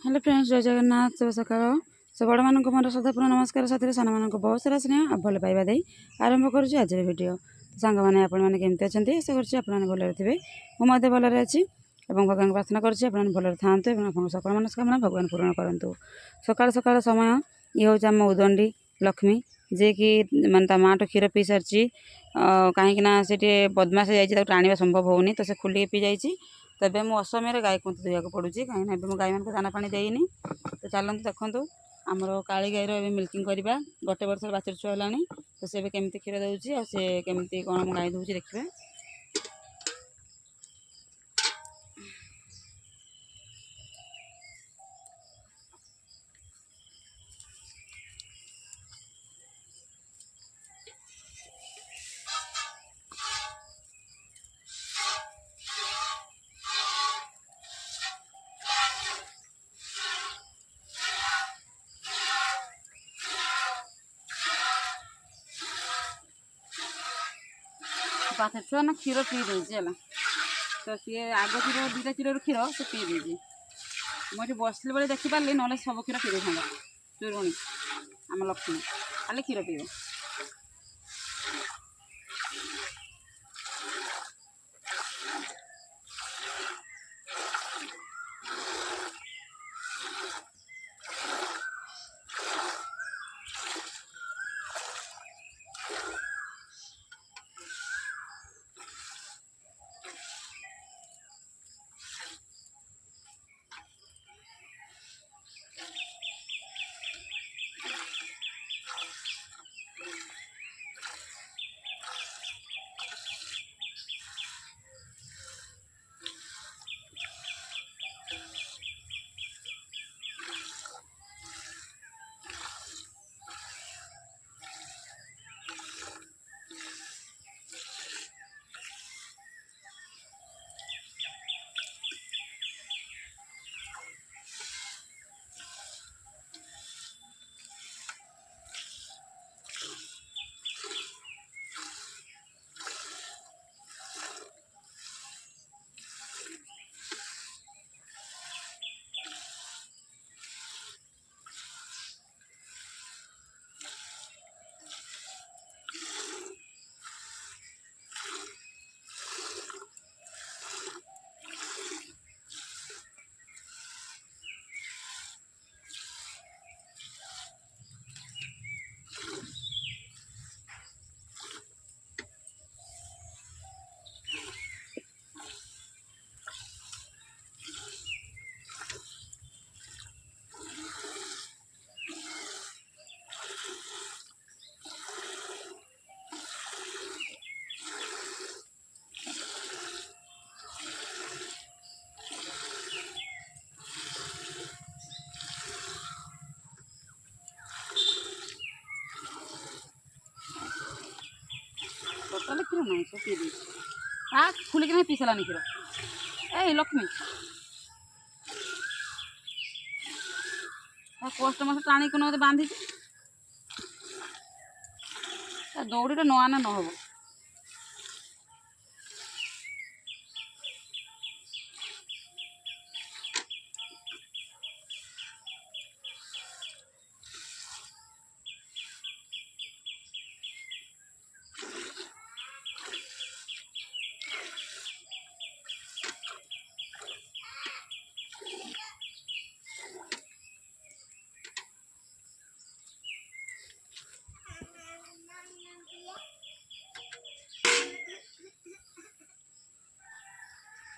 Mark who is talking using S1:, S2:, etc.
S1: Hello friends, जय जगन्नाथ। शुभ सकाळ। सब बड़ मान मोर श्रद्धापूर्ण नमस्कार। साथी सान मान बहुत सारा स्नेह आ भल पाइबा दे आरंभ करुँच आज वीडियो। सांग मैंने आपने केमती अच्छा आशा कर भलि थे। मुझे भलि अच्छी और भगवान प्रार्थना करुँच भलि था सकल मनस्कामना भगवान पूरण करूँ। सकाल सकाल समय ये हूँ आम उदंडी लक्ष्मी जे कि मानता माँ तो क्षीर पी सारी कहीं से बदमाश जाइए टाणा संभव होनी तो से खोल पी जाइए। तेज मुझे असमय गाय को दुआ पड़ू कहीं मुझे गाय मान दाना पानी देनी। तो चलते देखूँ आमर काली गायर मिल्किंग करवा गोटे वर्ष बाछुरी छुआ है तो सी केमी क्षीर दूसरी सी केमी कौन गाय दूसरी देखिए। बाछुरी छुआ ना क्षीर पी देती है तो सी आग क्षीर दुटा क्षीर क्षीर से पी देती। मुझे बसले बेले देखिपारे ना सब क्षीर पी था चुरुणी आम लक्ष्मी खाली क्षीर पीब। टोटाल क्षीर ना सब पी दी खुल कि पी सारानी क्षीर ए लक्ष्मी कष्ट मत टाणी को बांधी दौड़ी न आने न हम।